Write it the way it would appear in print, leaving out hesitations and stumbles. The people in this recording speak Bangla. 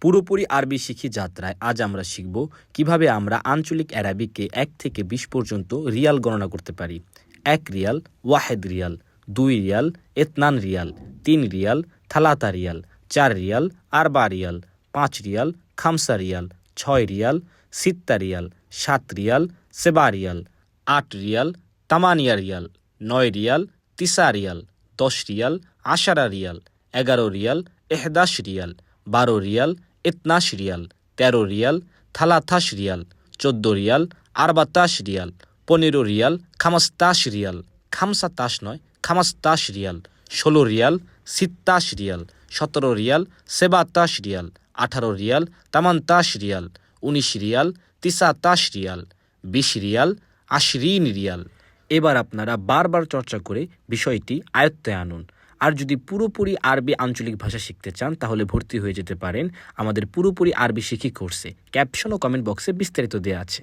পুরোপুরি আরবি শিখি যাত্রায় আজ আমরা শিখব কিভাবে আমরা আঞ্চলিক অ্যারাবিকে ১ থেকে ২০ পর্যন্ত রিয়াল গণনা করতে পারি। ১ রিয়াল, ওয়াহেদ রিয়াল, ২ রিয়াল, এতনান রিয়াল, ৩ রিয়াল, থালাতা রিয়াল, ৪ রিয়াল, আরবা রিয়াল, ৫ রিয়াল, খামসা রিয়াল, ৬ রিয়াল, সিত্তা রিয়াল, ৭ রিয়াল, সেবা রিয়াল, ৮ রিয়াল, তামানিয়া রিয়াল, ৯ রিয়াল, তিসা রিয়াল, ১০ রিয়াল, আশারা রিয়াল, ১১ রিয়াল, ১১ রিয়াল, ১২ রিয়াল, ১৩ রিয়াল, ১৩ রিয়াল, থালাতাশ রিয়াল, ১৪ রিয়াল, আরবাতাশ রিয়াল, ১৫ রিয়াল, খামাস্তাশ রিয়াল, খামসাতাশ নয় খামাস্তাশ রিয়াল, ১৬ রিয়াল, সিত্তাশ রিয়াল, ১৭ রিয়াল, সেবাতাশ রিয়াল, ১৮ রিয়াল, তামান্তাশ রিয়াল, ১৯ রিয়াল, তিসাতাশ রিয়াল, ২০ রিয়াল, আশরিন রিয়াল। এবার আপনারা বারবার চর্চা করে বিষয়টি আয়ত্তে আনুন। আর যদি পুরোপুরি আরবি আঞ্চলিক ভাষা শিখতে চান তাহলে ভর্তি হয়ে যেতে পারেন আমাদের পুরোপুরি আরবি শিখি কোর্সে। ক্যাপশন ও কমেন্ট বক্সে বিস্তারিত দেওয়া আছে।